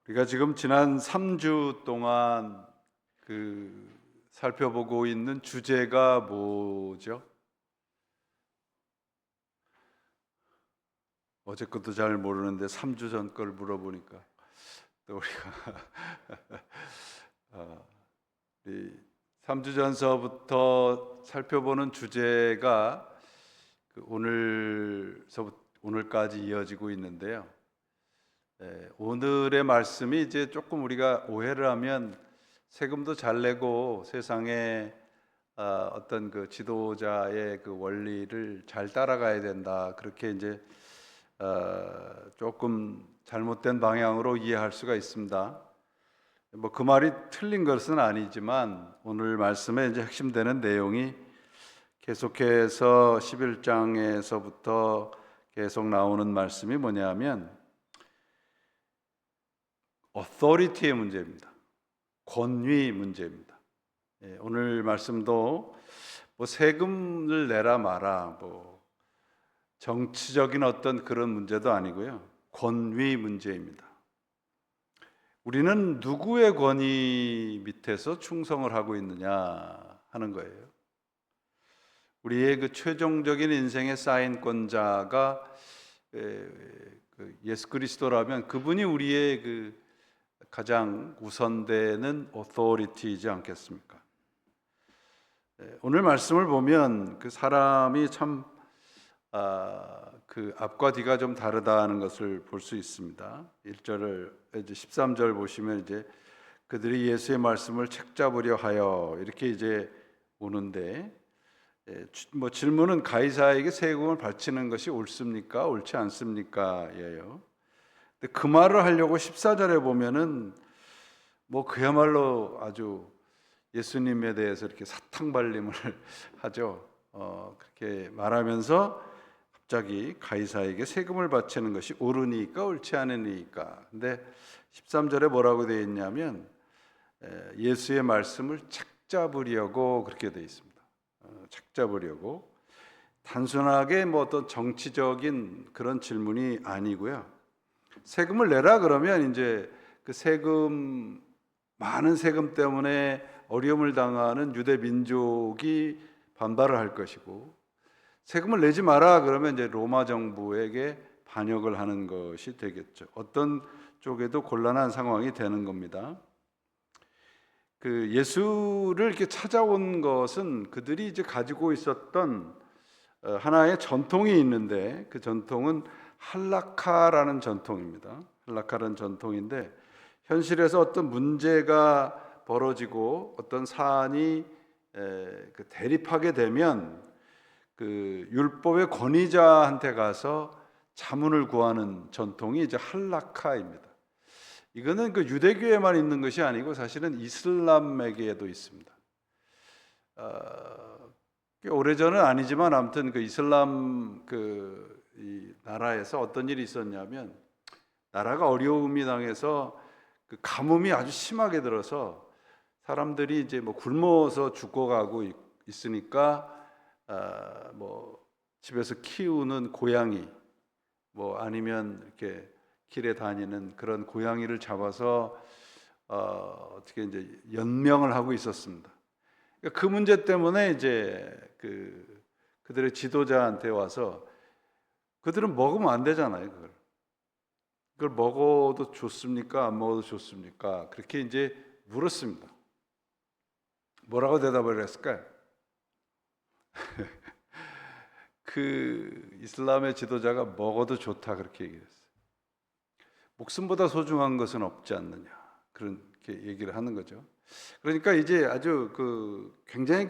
우리가 지금 지난 3주 동안 살펴보고 있는 주제가 뭐죠? 어제 것도 잘 모르는데 3주 전 걸 물어보니까 또 우리가 어, 이 3주 전서부터 살펴보는 주제가 오늘까지 이어지고 있는데요. 오늘의 말씀이 이제 조금 우리가 오해를 하면 세금도 잘 내고 세상에 어떤 그 지도자의 그 원리를 잘 따라가야 된다, 그렇게 이제 조금 잘못된 방향으로 이해할 수가 있습니다. 뭐 그 말이 틀린 것은 아니지만 오늘 말씀의 이제 핵심되는 내용이 계속해서 11장에서부터 계속 나오는 말씀이 뭐냐면 authority의 문제입니다. 권위 문제입니다. 오늘 말씀도 뭐 세금을 내라 마라, 뭐 정치적인 어떤 그런 문제도 아니고요. 권위 문제입니다. 우리는 누구의 권위 밑에서 충성을 하고 있느냐 하는 거예요. 우리의 그 최종적인 인생의 사인권자가 예수 그리스도라면 그분이 우리의 그 가장 우선되는 authority이지 않겠습니까? 오늘 말씀을 보면 그 사람이 참 그 앞과 뒤가 좀 다르다는 것을 볼 수 있습니다. 1절을 이제 13절 보시면 이제 그들이 예수의 말씀을 책잡으려 하여 이렇게 이제 오는데, 뭐 질문은 가이사에게 세금을 바치는 것이 옳습니까? 옳지 않습니까? 예요. 근데 그 말을 하려고 14절에 보면은 뭐 그야말로 아주 예수님에 대해서 이렇게 사탕발림을 하죠. 그렇게 말하면서 갑자기 가이사에게 세금을 바치는 것이 옳으니까 옳지 않으니까. 근데 13절에 뭐라고 되어 있냐면 예수의 말씀을 책잡으려고 그렇게 되어 있습니다. 책잡으려고. 단순하게 뭐 어떤 정치적인 그런 질문이 아니고요. 세금을 내라 그러면 이제 그 세금, 많은 세금 때문에 어려움을 당하는 유대 민족이 반발을 할 것이고, 세금을 내지 마라 그러면 이제 로마 정부에게 반역을 하는 것이 되겠죠. 어떤 쪽에도 곤란한 상황이 되는 겁니다. 그 예수를 이렇게 찾아온 것은 그들이 이제 가지고 있었던 하나의 전통이 있는데, 그 전통은 할라카라는 전통입니다. 할라카라는 전통인데, 현실에서 어떤 문제가 벌어지고 어떤 사안이 대립하게 되면 그 율법의 권위자한테 가서 자문을 구하는 전통이 이제 할라카입니다. 이거는 그 유대교에만 있는 것이 아니고 사실은 이슬람에게도 있습니다. 꽤 오래전은 아니지만 아무튼 그 이슬람 이 나라에서 어떤 일이 있었냐면, 나라가 어려움이 당해서 그 가뭄이 아주 심하게 들어서 사람들이 이제 뭐 굶어서 죽어가고 있으니까 뭐 집에서 키우는 고양이, 뭐 아니면 이렇게 길에 다니는 그런 고양이를 잡아서 어떻게 이제 연명을 하고 있었습니다. 그 문제 때문에 이제 그들의 지도자한테 와서, 그들은 먹으면 안 되잖아요. 그걸 먹어도 좋습니까? 안 먹어도 좋습니까? 그렇게 이제 물었습니다. 뭐라고 대답을 했을까요? 그 이슬람의 지도자가 먹어도 좋다 그렇게 얘기했어요. 목숨보다 소중한 것은 없지 않느냐, 그렇게 얘기를 하는 거죠. 그러니까 이제 아주 굉장히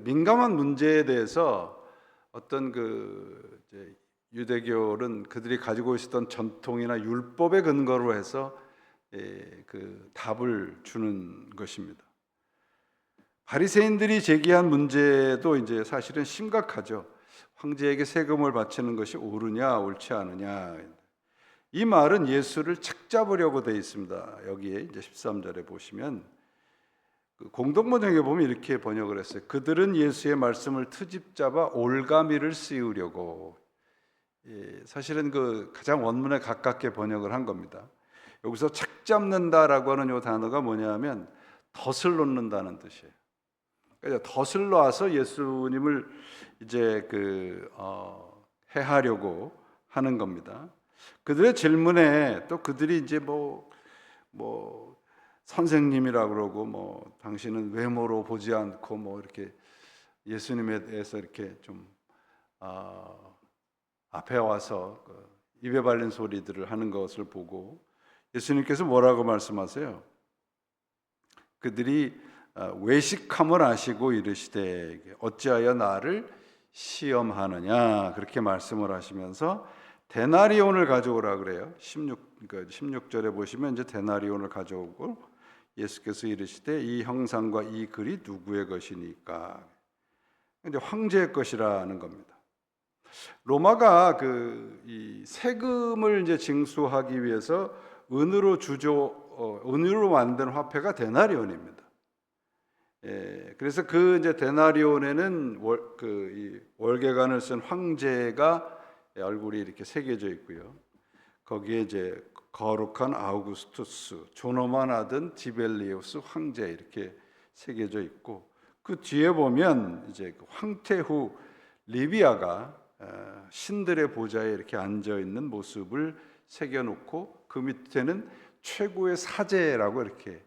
민감한 문제에 대해서 어떤 이제 유대교는 그들이 가지고 있었던 전통이나 율법의 근거로 해서 답을 주는 것입니다. 바리새인들이 제기한 문제도 이제 사실은 심각하죠. 황제에게 세금을 바치는 것이 옳으냐 옳지 않으냐. 이 말은 예수를 책잡으려고 되어 있습니다. 여기에 이제 13절에 보시면 공동번역에 보면 이렇게 번역을 했어요. 그들은 예수의 말씀을 트집 잡아 올가미를 씌우려고. 사실은 가장 원문에 가깝게 번역을 한 겁니다. 여기서 책 잡는다라고 하는 이 단어가 뭐냐면 덫을 놓는다는 뜻이에요. 그러니까 덫을 놔서 예수님을 이제 해하려고 하는 겁니다. 그들의 질문에 또 그들이 이제 뭐 선생님이라고 그러고 뭐 당신은 외모로 보지 않고 뭐 이렇게 예수님에 대해서 이렇게 좀 앞에 와서 입에 발린 소리들을 하는 것을 보고 예수님께서 뭐라고 말씀하세요? 그들이 외식함을 아시고 이르시되 어찌하여 나를 시험하느냐 그렇게 말씀을 하시면서 데나리온을 가져오라 그래요. 16절에 보시면 이제 데나리온을 가져오고 예수께서 이르시되 이 형상과 이 글이 누구의 것이니까? 이제 황제의 것이라는 겁니다. 로마가 이 세금을 이제 징수하기 위해서 은으로 만든 화폐가 데나리온입니다. 그래서 이제 데나리온에는 이 월계관을 쓴 황제가 얼굴이 이렇게 새겨져 있고요. 거기에 이제 거룩한 아우구스투스, 존엄한 아들 디벨리우스 황제 이렇게 새겨져 있고 그 뒤에 보면 이제 황태 후 리비아가 신들의 보좌에 이렇게 앉아 있는 모습을 새겨놓고 그 밑에는 최고의 사제라고 이렇게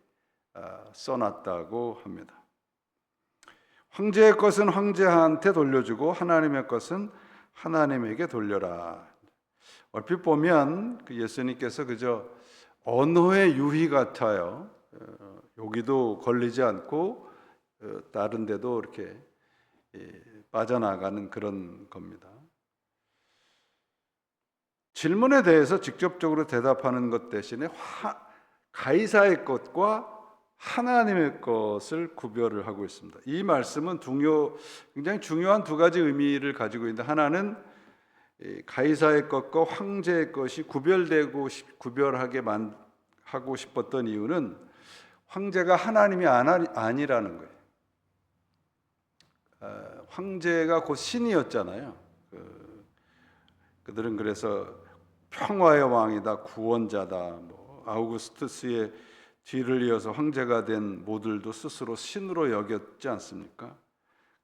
써놨다고 합니다. 황제의 것은 황제한테 돌려주고 하나님의 것은 하나님에게 돌려라. 얼핏 보면 예수님께서 그저 언어의 유희 같아요. 여기도 걸리지 않고 다른 데도 이렇게 빠져나가는 그런 겁니다. 질문에 대해서 직접적으로 대답하는 것 대신에 가이사의 것과 하나님의 것을 구별을 하고 있습니다. 이 말씀은 굉장히 중요한 두 가지 의미를 가지고 있는데 하나는 가이사의 것과 황제의 것이 구별하게 하고 싶었던 이유는 황제가 하나님이 아니라는 거예요. 황제가 곧 신이었잖아요. 그들은 그래서 평화의 왕이다, 구원자다, 아우구스투스의 뒤를 이어서 황제가 된 모들도 스스로 신으로 여겼지 않습니까?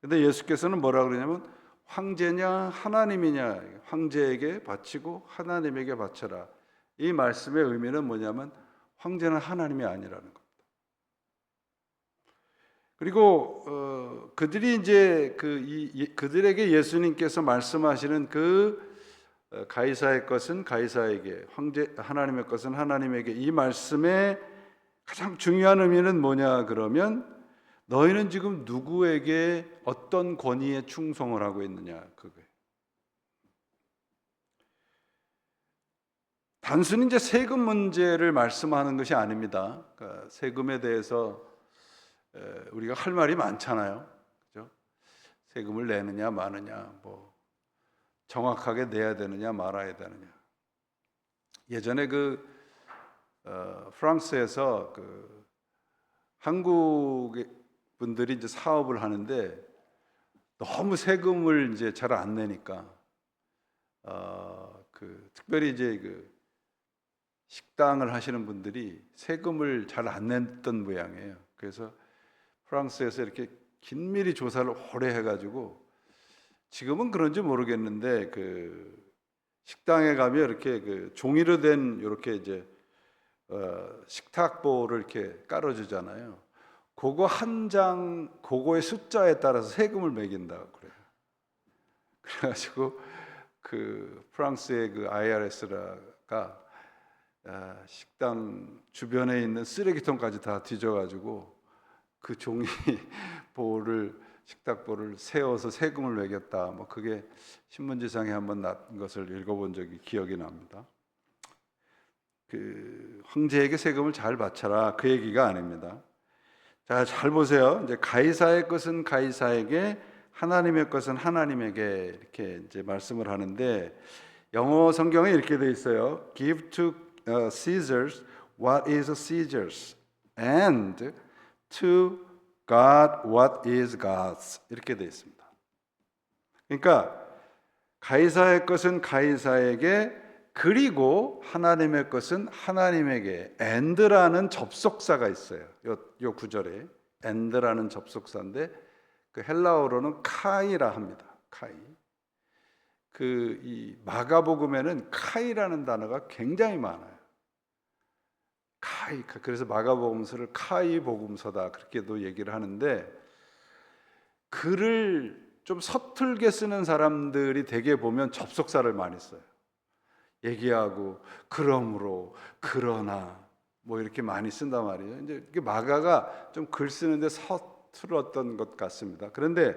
근데 예수께서는 뭐라 그러냐면 황제냐 하나님이냐 황제에게 바치고 하나님에게 바쳐라. 이 말씀의 의미는 뭐냐면 황제는 하나님이 아니라는 겁니다. 그리고 그들이 이제 그들에게 예수님께서 말씀하시는 가이사의 것은 가이사에게, 하나님의 것은 하나님에게, 이 말씀의 가장 중요한 의미는 뭐냐 그러면 너희는 지금 누구에게 어떤 권위에 충성을 하고 있느냐 그거예요. 단순히 이제 세금 문제를 말씀하는 것이 아닙니다. 그러니까 세금에 대해서 우리가 할 말이 많잖아요. 그죠? 세금을 내느냐 마느냐, 정확하게 내야 되느냐 말아야 되느냐. 예전에 프랑스에서 한국 분들이 이제 사업을 하는데 너무 세금을 이제 잘 안 내니까 특별히 이제 식당을 하시는 분들이 세금을 잘 안 냈던 모양이에요. 그래서 프랑스에서 이렇게 긴밀히 조사를 오래 해가지고 지금은 그런지 모르겠는데 식당에 가면 이렇게 종이로 된 이렇게 이제 식탁보를 이렇게 깔아주잖아요. 그거 한 장, 그거의 숫자에 따라서 세금을 매긴다고 그래요. 그래가지고 프랑스의 IRS가 식당 주변에 있는 쓰레기통까지 다 뒤져가지고 그 식탁보를 세워서 세금을 매겼다. 그게 신문지상에 한번 난 것을 읽어본 적이 기억이 납니다. 황제에게 세금을 잘 바쳐라 그 얘기가 아닙니다. 자, 잘 보세요. 이제 가이사의 것은 가이사에게, 하나님의 것은 하나님에게 이렇게 이제 말씀을 하는데 영어 성경에 이렇게 돼 있어요. Give to Caesar what is Caesar's, and to God what is God's. 이렇게 돼 있습니다. 그러니까 가이사의 것은 가이사에게, 그리고 하나님의 것은 하나님에게 and라는 접속사가 있어요. 요 구절에 and라는 접속사인데 그 헬라어로는 카이라 합니다. 카이. 이 마가복음에는 카이라는 단어가 굉장히 많아요. 카이. 그래서 마가복음서를 카이 복음서다 그렇게도 얘기를 하는데, 글을 좀 서툴게 쓰는 사람들이 대개 보면 접속사를 많이 써요. 얘기하고 그러므로 그러나 뭐 이렇게 많이 쓴단 말이에요. 이제 마가가 좀 글 쓰는데 서툴었던 것 같습니다. 그런데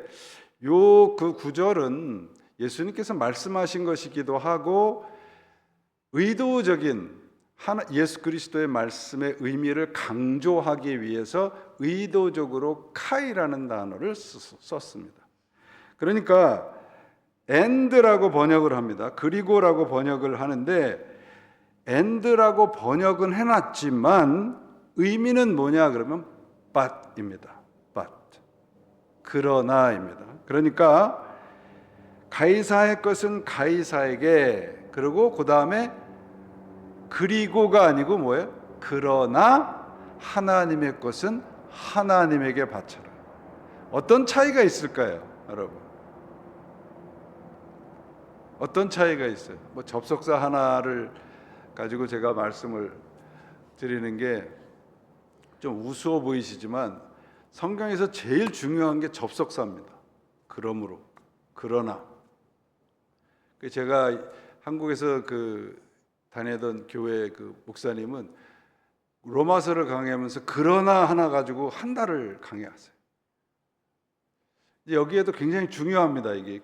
그 구절은 예수님께서 말씀하신 것이기도 하고 의도적인 예수 그리스도의 말씀의 의미를 강조하기 위해서 의도적으로 카이라는 단어를 썼습니다. 그러니까 and라고 번역을 합니다. 그리고라고 번역을 하는데 and라고 번역은 해놨지만 의미는 뭐냐 그러면 but입니다. but. 그러나입니다. 그러니까 가이사의 것은 가이사에게, 그리고 그 다음에 그리고가 아니고 뭐예요? 그러나 하나님의 것은 하나님에게 바쳐라. 어떤 차이가 있을까요, 여러분? 어떤 차이가 있어요? 뭐 접속사 하나를 가지고 제가 말씀을 드리는 게 좀 우스워 보이시지만 성경에서 제일 중요한 게 접속사입니다. 그러므로, 그러나. 제가 한국에서 다니던 교회 목사님은 로마서를 강의하면서 그러나 하나 가지고 한 달을 강의하세요. 여기에도 굉장히 중요합니다. 이게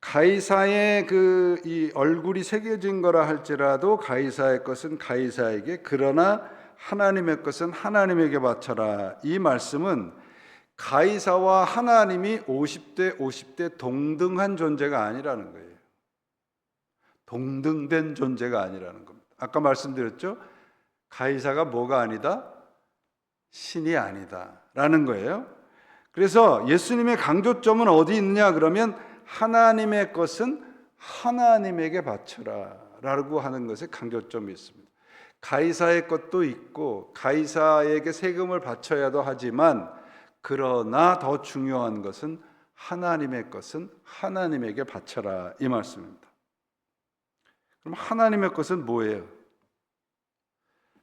가이사의 이 얼굴이 새겨진 거라 할지라도 가이사의 것은 가이사에게, 그러나 하나님의 것은 하나님에게 바쳐라. 이 말씀은 가이사와 하나님이 50대 50대 동등한 존재가 아니라는 거예요. 동등된 존재가 아니라는 겁니다. 아까 말씀드렸죠? 가이사가 뭐가 아니다? 신이 아니다 라는 거예요. 그래서 예수님의 강조점은 어디 있느냐 그러면 하나님의 것은 하나님에게 바쳐라 라고 하는 것에 강조점이 있습니다. 가이사의 것도 있고 가이사에게 세금을 바쳐야도 하지만, 그러나 더 중요한 것은 하나님의 것은 하나님에게 바쳐라, 이 말씀입니다. 그럼 하나님의 것은 뭐예요?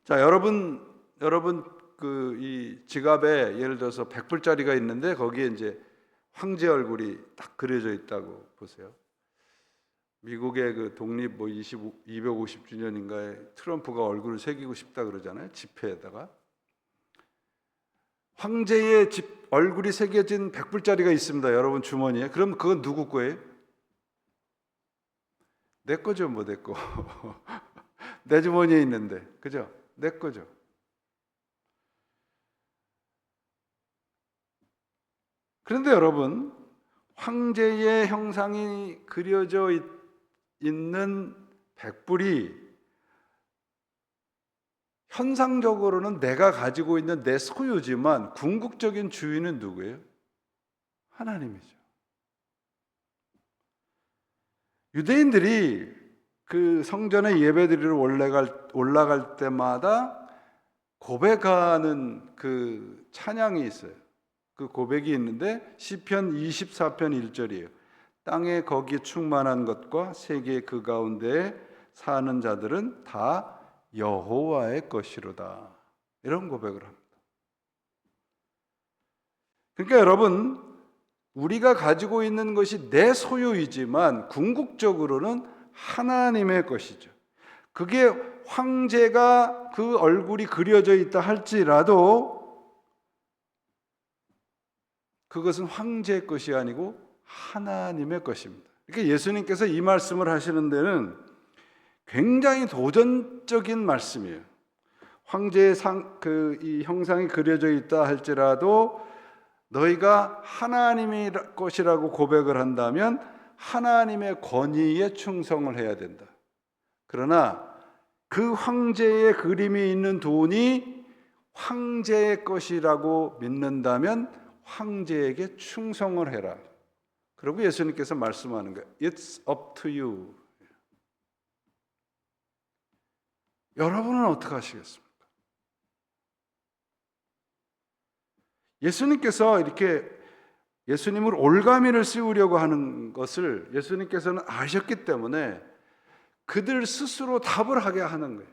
자, 여러분 이 지갑에 예를 들어서 100불짜리가 있는데 거기에 이제 황제 얼굴이 딱 그려져 있다고 보세요. 미국의 독립 250주년인가에 트럼프가 얼굴을 새기고 싶다 그러잖아요. 지폐에다가. 황제의 얼굴이 새겨진 100불짜리가 있습니다. 여러분 주머니에. 그럼 그건 누구 거예요? 내 거죠, 뭐 내 거. 내 주머니에 있는데, 그죠? 내 거죠. 그런데 여러분, 황제의 형상이 그려져 있는 100불이 현상적으로는 내가 가지고 있는 내 소유지만 궁극적인 주인은 누구예요? 하나님이죠. 유대인들이 성전에 예배드리러 올라갈 때마다 고백하는 찬양이 있어요. 그 고백이 있는데 시편 24편 1절이에요. 땅에 거기 충만한 것과 세계 그 가운데에 사는 자들은 다 여호와의 것이로다. 이런 고백을 합니다. 그러니까 여러분, 우리가 가지고 있는 것이 내 소유이지만 궁극적으로는 하나님의 것이죠. 그게 황제가 그 얼굴이 그려져 있다 할지라도 그것은 황제의 것이 아니고 하나님의 것입니다. 그러니까 예수님께서 이 말씀을 하시는 데는 굉장히 도전적인 말씀이에요. 황제의 이 형상이 그려져 있다 할지라도 너희가 하나님의 것이라고 고백을 한다면 하나님의 권위에 충성을 해야 된다. 그러나 그 황제의 그림이 있는 돈이 황제의 것이라고 믿는다면 황제에게 충성을 해라. 그리고 예수님께서 말씀하는 거예요. It's up to you. 여러분은 어떻게 하시겠습니까? 예수님께서 이렇게 예수님을 올가미를 씌우려고 하는 것을 예수님께서는 아셨기 때문에 그들 스스로 답을 하게 하는 거예요.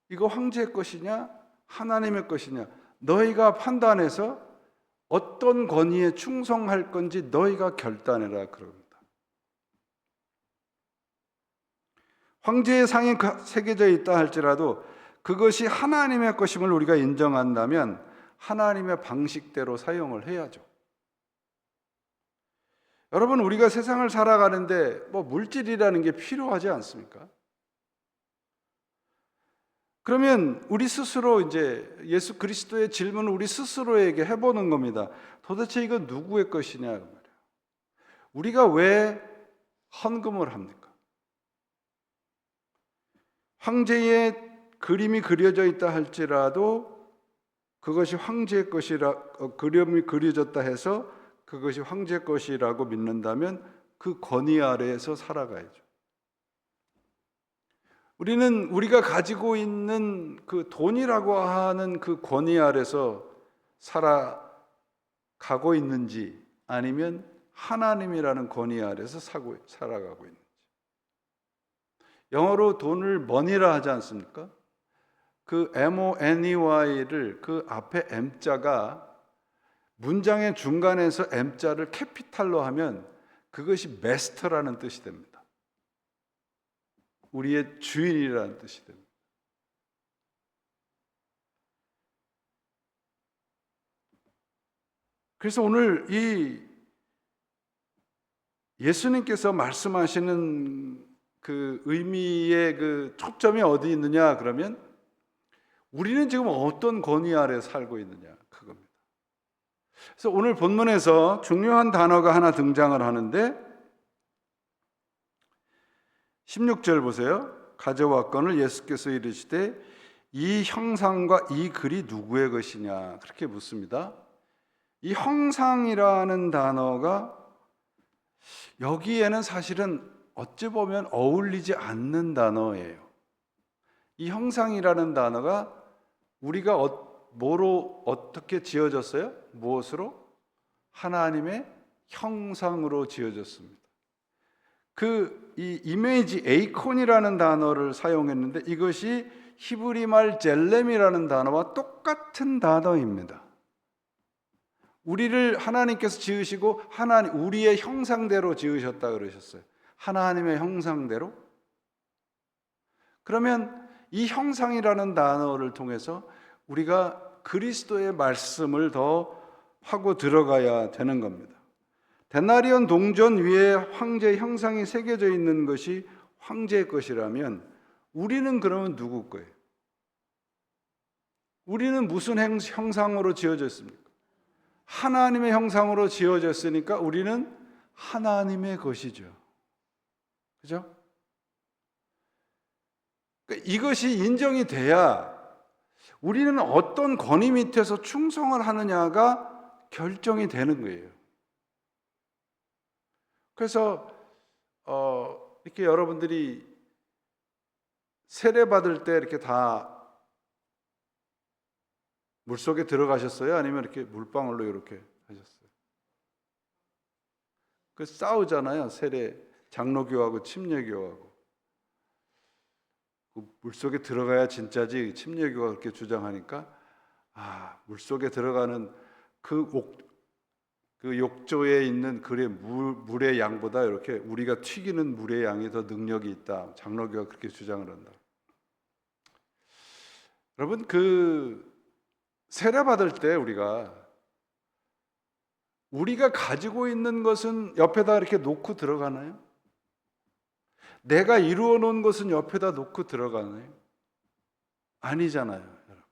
이거 황제의 것이냐 하나님의 것이냐 너희가 판단해서 어떤 권위에 충성할 건지 너희가 결단해라 그럽니다. 황제의 상이 새겨져 있다 할지라도 그것이 하나님의 것임을 우리가 인정한다면 하나님의 방식대로 사용을 해야죠. 여러분, 우리가 세상을 살아가는데 물질이라는 게 필요하지 않습니까? 그러면 우리 스스로 이제 예수 그리스도의 질문을 우리 스스로에게 해보는 겁니다. 도대체 이건 누구의 것이냐 그 말이에요. 우리가 왜 헌금을 합니까? 황제의 그림이 그려져 있다 할지라도 그것이 황제의 것이라 그림이 그려졌다 해서 그것이 황제의 것이라고 믿는다면 그 권위 아래에서 살아가야죠. 우리는 우리가 가지고 있는 그 돈이라고 하는 그 권위 아래서 살아가고 있는지 아니면 하나님이라는 권위 아래서 살아가고 있는지. 영어로 돈을 money라 하지 않습니까? 그 money를 그 앞에 m자가 문장의 중간에서 m자를 캐피탈로 하면 그것이 master라는 뜻이 됩니다. 우리의 주인이라는 뜻이 됩니다. 그래서 오늘 이 예수님께서 말씀하시는 그 의미의 그 초점이 어디 있느냐 그러면 우리는 지금 어떤 권위 아래 살고 있느냐 그겁니다. 그래서 오늘 본문에서 중요한 단어가 하나 등장을 하는데 16절 보세요. 가져왔거늘 예수께서 이르시되 이 형상과 이 글이 누구의 것이냐 그렇게 묻습니다. 이 형상이라는 단어가 여기에는 사실은 어찌 보면 어울리지 않는 단어예요. 이 형상이라는 단어가 우리가 뭐로 어떻게 지어졌어요? 무엇으로? 하나님의 형상으로 지어졌습니다. 이 이미지 에이콘이라는 단어를 사용했는데 이것이 히브리 말 젤렘이라는 단어와 똑같은 단어입니다. 우리를 하나님께서 지으시고 우리의 형상대로 지으셨다 그러셨어요. 하나님의 형상대로? 그러면 이 형상이라는 단어를 통해서 우리가 그리스도의 말씀을 더 하고 들어가야 되는 겁니다. 데나리온 동전 위에 황제의 형상이 새겨져 있는 것이 황제의 것이라면 우리는 그러면 누구 거예요? 우리는 무슨 형상으로 지어졌습니까? 하나님의 형상으로 지어졌으니까 우리는 하나님의 것이죠. 그죠? 그러니까 이것이 인정이 돼야 우리는 어떤 권위 밑에서 충성을 하느냐가 결정이 되는 거예요. 그래서 이렇게 여러분들이 세례 받을 때 이렇게 다 물속에 들어가셨어요? 아니면 이렇게 물방울로 이렇게 하셨어요? 그 싸우잖아요. 세례 장로교하고 침례교하고. 그 물속에 들어가야 진짜지 침례교가 그렇게 주장하니까 물속에 들어가는 그 욕조에 있는 물의 양보다 이렇게 우리가 튀기는 물의 양이 더 능력이 있다. 장로교가 그렇게 주장을 한다. 여러분 세례 받을 때 우리가 가지고 있는 것은 옆에다 이렇게 놓고 들어가나요? 내가 이루어 놓은 것은 옆에다 놓고 들어가나요? 아니잖아요, 여러분.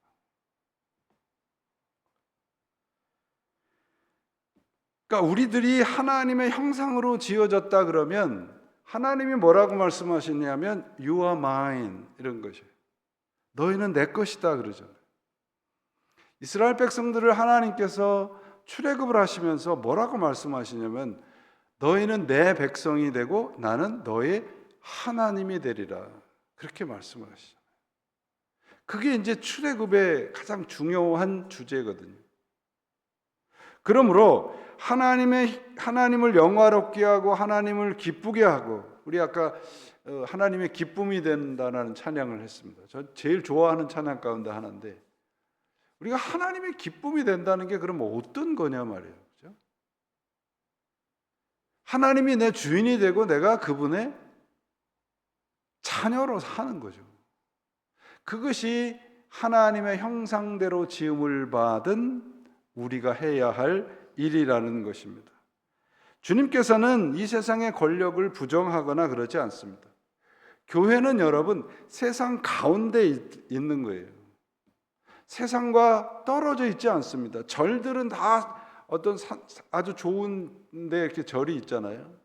그러니까 우리들이 하나님의 형상으로 지어졌다 그러면 하나님이 뭐라고 말씀하시냐면 You are mine 이런 것이에요. 너희는 내 것이다 그러잖아요. 이스라엘 백성들을 하나님께서 출애굽을 하시면서 뭐라고 말씀하시냐면 너희는 내 백성이 되고 나는 너의 하나님이 되리라 그렇게 말씀을 하시잖아요. 그게 이제 출애굽의 가장 중요한 주제거든요. 그러므로 하나님을 영화롭게 하고 하나님을 기쁘게 하고, 우리 아까 하나님의 기쁨이 된다는 찬양을 했습니다. 저 제일 좋아하는 찬양 가운데 하나인데, 우리가 하나님의 기쁨이 된다는 게 그럼 어떤 거냐 말이에요. 그렇죠? 하나님이 내 주인이 되고 내가 그분의 자녀로 사는 거죠. 그것이 하나님의 형상대로 지음을 받은 우리가 해야 할 일이라는 것입니다. 주님께서는 이 세상의 권력을 부정하거나 그러지 않습니다. 교회는 여러분 세상 가운데 있는 거예요. 세상과 떨어져 있지 않습니다. 절들은 다 어떤 아주 좋은데 이렇게 절이 있잖아요.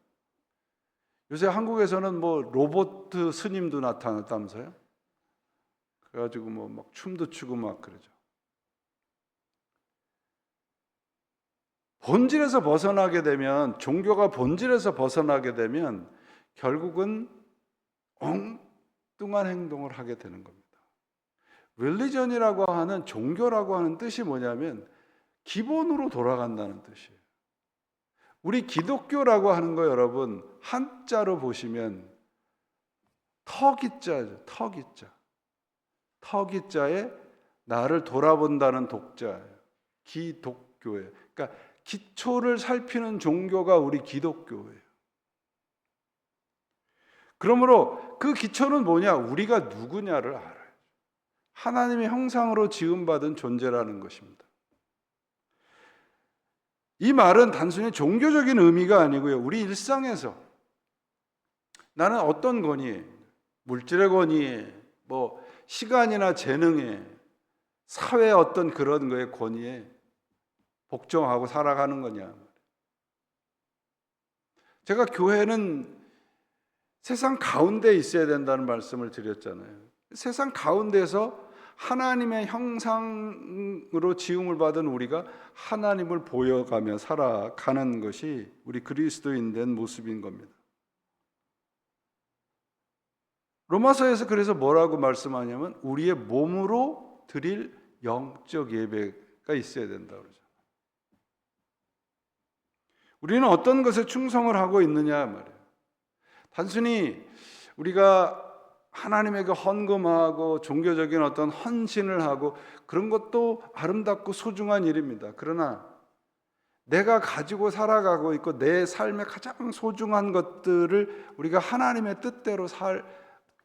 요새 한국에서는 뭐 로봇 스님도 나타났다면서요? 그래가지고 뭐 막 춤도 추고 막 그러죠. 본질에서 벗어나게 되면, 종교가 본질에서 벗어나게 되면 결국은 엉뚱한 행동을 하게 되는 겁니다. 릴리전이라고 하는, 종교라고 하는 뜻이 뭐냐면 기본으로 돌아간다는 뜻이에요. 우리 기독교라고 하는 거 여러분 한자로 보시면 터기자죠. 터기자. 터기자에 나를 돌아본다는 독자예요. 기독교예요. 그러니까 기초를 살피는 종교가 우리 기독교예요. 그러므로 그 기초는 뭐냐? 우리가 누구냐를 알아요. 하나님의 형상으로 지음받은 존재라는 것입니다. 이 말은 단순히 종교적인 의미가 아니고요. 우리 일상에서 나는 어떤 권위에, 물질의 권위에, 뭐 시간이나 재능에, 사회의 어떤 그런 거에 권위에 복종하고 살아가는 거냐. 제가 교회는 세상 가운데 있어야 된다는 말씀을 드렸잖아요. 세상 가운데서 하나님의 형상으로 지음을 받은 우리가 하나님을 보여가며 살아가는 것이 우리 그리스도인 된 모습인 겁니다. 로마서에서 그래서 뭐라고 말씀하냐면 우리의 몸으로 드릴 영적 예배가 있어야 된다고 그러죠. 우리는 어떤 것에 충성을 하고 있느냐 말이에요. 단순히 우리가 하나님에게 헌금하고 종교적인 어떤 헌신을 하고 그런 것도 아름답고 소중한 일입니다. 그러나 내가 가지고 살아가고 있고 내 삶의 가장 소중한 것들을 우리가 하나님의 뜻대로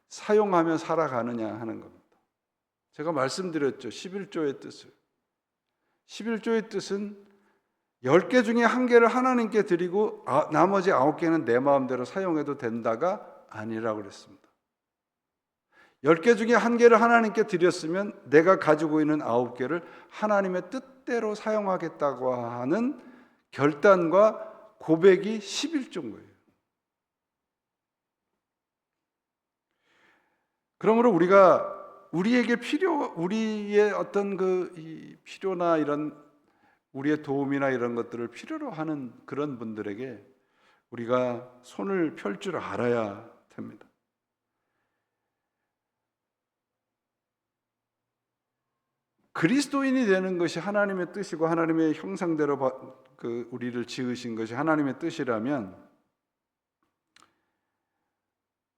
사용하며 살아가느냐 하는 겁니다. 제가 말씀드렸죠. 11조의 뜻을. 11조의 뜻은 10개 중에 1개를 하나님께 드리고 나머지 9개는 내 마음대로 사용해도 된다가 아니라고 그랬습니다. 10개 중에 1개를 하나님께 드렸으면 내가 가지고 있는 9개를 하나님의 뜻대로 사용하겠다고 하는 결단과 고백이 11조인 거예요. 그러므로 우리가 우리의 어떤 이 필요나 이런 우리의 도움이나 이런 것들을 필요로 하는 그런 분들에게 우리가 손을 펼 줄 알아야 됩니다. 그리스도인이 되는 것이 하나님의 뜻이고 하나님의 형상대로 우리를 지으신 것이 하나님의 뜻이라면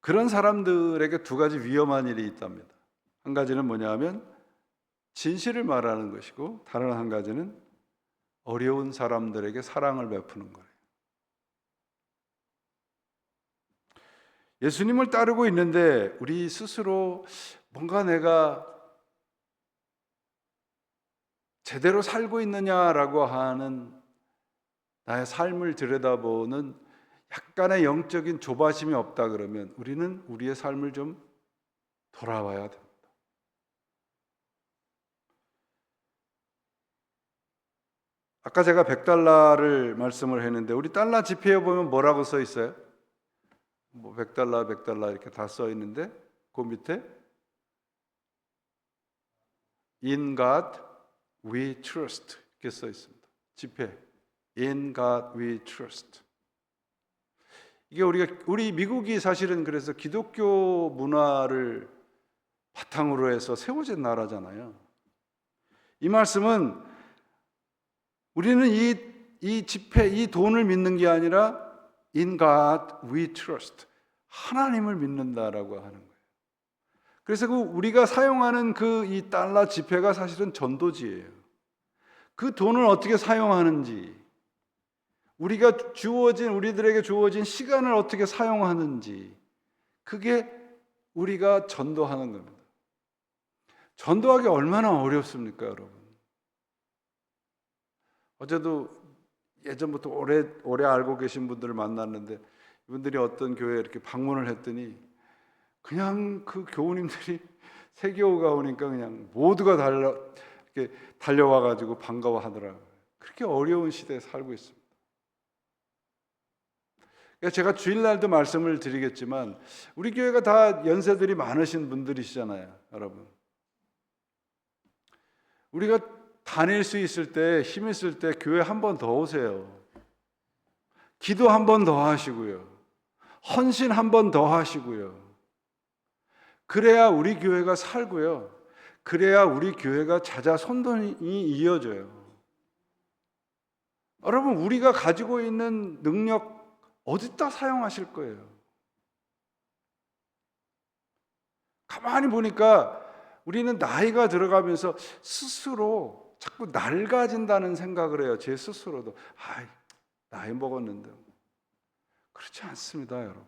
그런 사람들에게 2가지 위험한 일이 있답니다. 한 가지는 뭐냐 하면 진실을 말하는 것이고 다른 한 가지는 어려운 사람들에게 사랑을 베푸는 거예요. 예수님을 따르고 있는데 우리 스스로 뭔가 내가 제대로 살고 있느냐라고 하는 나의 삶을 들여다보는 약간의 영적인 조바심이 없다 그러면 우리는 우리의 삶을 좀 돌아봐야 됩니다. 아까 제가 100달러를 말씀을 했는데 우리 달러 지폐에 보면 뭐라고 써 있어요? 뭐 100달러, 100달러 이렇게 다 써 있는데 그 밑에 In God we trust 이렇게 써 있습니다. 지폐 In God we trust. 이게 우리 미국이 사실은 그래서 기독교 문화를 바탕으로 해서 세워진 나라잖아요. 이 말씀은 우리는 이 지폐, 이 돈을 믿는 게 아니라 In God we trust. 하나님을 믿는다라고 하는 거예요. 그래서 우리가 사용하는 이 달러 지폐가 사실은 전도지예요. 그 돈을 어떻게 사용하는지, 우리들에게 주어진 시간을 어떻게 사용하는지, 그게 우리가 전도하는 겁니다. 전도하기 얼마나 어렵습니까, 여러분? 어제도 예전부터 오래 알고 계신 분들을 만났는데, 이분들이 어떤 교회에 이렇게 방문을 했더니 그냥 그 교우님들이 세교가 오니까 그냥 모두가 이렇게 달려와가지고 반가워하더라고요. 그렇게 어려운 시대에 살고 있습니다. 제가 주일날도 말씀을 드리겠지만 우리 교회가 다 연세들이 많으신 분들이시잖아요, 여러분. 우리가 다닐 수 있을 때, 힘 있을 때 교회 한 번 더 오세요. 기도 한 번 더 하시고요. 헌신 한 번 더 하시고요. 그래야 우리 교회가 살고요. 그래야 우리 교회가 자자손손이 이어져요. 여러분, 우리가 가지고 있는 능력 어디다 사용하실 거예요? 가만히 보니까 우리는 나이가 들어가면서 스스로 자꾸 낡아진다는 생각을 해요. 제 스스로도. 나이 먹었는데. 그렇지 않습니다, 여러분.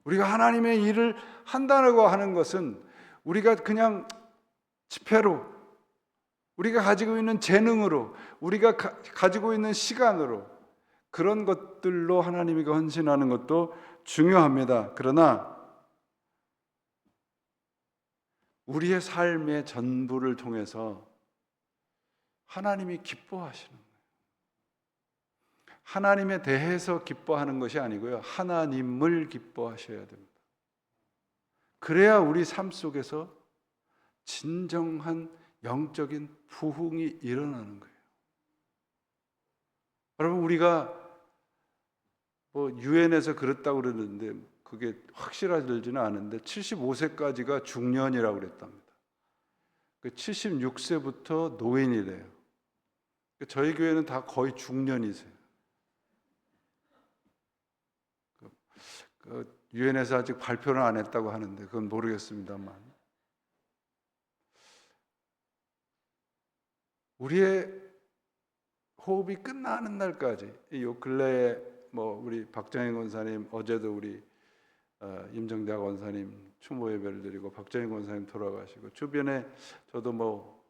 우리가 하나님의 일을 한다고 하는 것은 우리가 그냥 지폐로, 우리가 가지고 있는 재능으로, 우리가 가지고 있는 시간으로, 그런 것들로 하나님에게 헌신하는 것도 중요합니다. 그러나 우리의 삶의 전부를 통해서 하나님이 기뻐하시는 거예요. 하나님에 대해서 기뻐하는 것이 아니고요, 하나님을 기뻐하셔야 됩니다. 그래야 우리 삶 속에서 진정한 영적인 부흥이 일어나는 거예요. 여러분, 우리가 유엔에서 그랬다고 그러는데 그게 확실하지는 않은데 75세까지가 중년이라고 그랬답니다. 76세부터 노인이래요. 저희 교회는 다 거의 중년이세요. 유엔에서 아직 발표는 안 했다고 하는데 그건 모르겠습니다만, 우리의 호흡이 끝나는 날까지, 요 근래에 우리 박정희 권사님, 어제도 우리 임정대학 원사님 추모 예배를 드리고 박정희 권사님 돌아가시고, 주변에 저도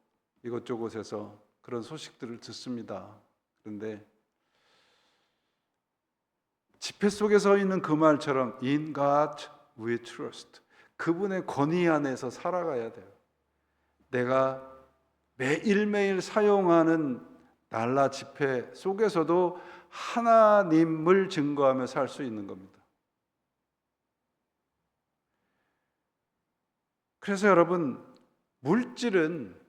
이곳저곳에서 그런 소식들을 듣습니다. 그런데 지폐 속에 서 있는 그 말처럼 In God we trust. 그분의 권위 안에서 살아가야 돼요. 내가 매일매일 사용하는 달러 지폐 속에서도 하나님을 증거하며 살 수 있는 겁니다. 그래서 여러분, 물질은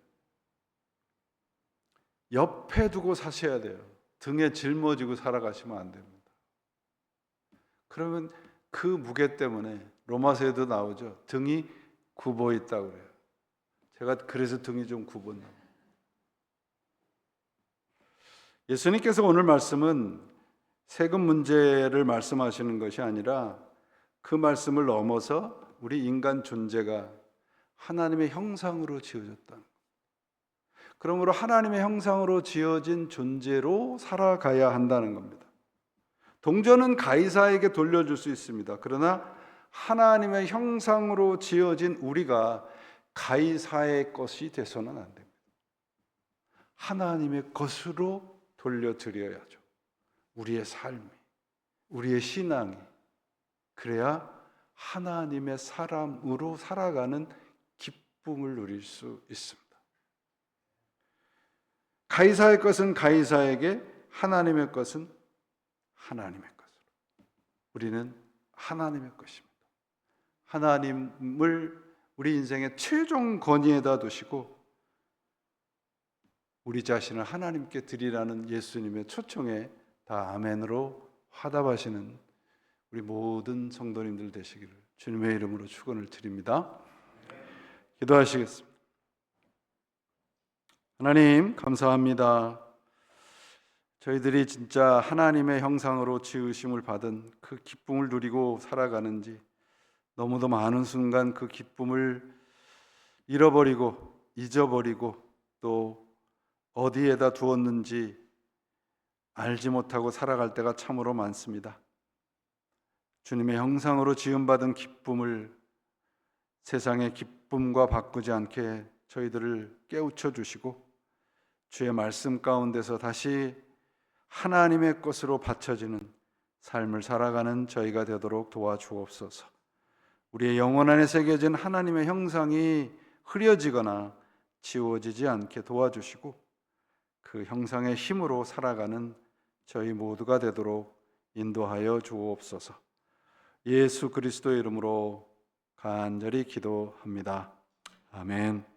옆에 두고 사셔야 돼요. 등에 짊어지고 살아가시면 안 됩니다. 그러면 그 무게 때문에 로마서에도 나오죠. 등이 굽어 있다고 그래요. 제가 그래서 등이 좀 굽었나. 예수님께서 오늘 말씀은 세금 문제를 말씀하시는 것이 아니라 그 말씀을 넘어서 우리 인간 존재가 하나님의 형상으로 지어졌다. 그러므로 하나님의 형상으로 지어진 존재로 살아가야 한다는 겁니다. 동전은 가이사에게 돌려줄 수 있습니다. 그러나 하나님의 형상으로 지어진 우리가 가이사의 것이 돼서는 안 됩니다. 하나님의 것으로 돌려드려야죠. 우리의 삶이, 우리의 신앙이. 그래야 하나님의 사람으로 살아가는 기쁨을 누릴 수 있습니다. 가이사의 것은 가이사에게, 하나님의 것은 하나님의 것으로. 우리는 하나님의 것입니다. 하나님을 우리 인생의 최종 권위에다 두시고 우리 자신을 하나님께 드리라는 예수님의 초청에 다 아멘으로 화답하시는 우리 모든 성도님들 되시기를 주님의 이름으로 축원을 드립니다. 기도하시겠습니다. 하나님 감사합니다. 저희들이 진짜 하나님의 형상으로 지으심을 받은 그 기쁨을 누리고 살아가는지 너무도 많은 순간 그 기쁨을 잃어버리고 잊어버리고 또 어디에다 두었는지 알지 못하고 살아갈 때가 참으로 많습니다. 주님의 형상으로 지음받은 기쁨을 세상의 기쁨과 바꾸지 않게 저희들을 깨우쳐 주시고 주의 말씀 가운데서 다시 하나님의 것으로 바쳐지는 삶을 살아가는 저희가 되도록 도와주옵소서. 우리의 영혼 안에 새겨진 하나님의 형상이 흐려지거나 지워지지 않게 도와주시고 그 형상의 힘으로 살아가는 저희 모두가 되도록 인도하여 주옵소서. 예수 그리스도의 이름으로 간절히 기도합니다. 아멘.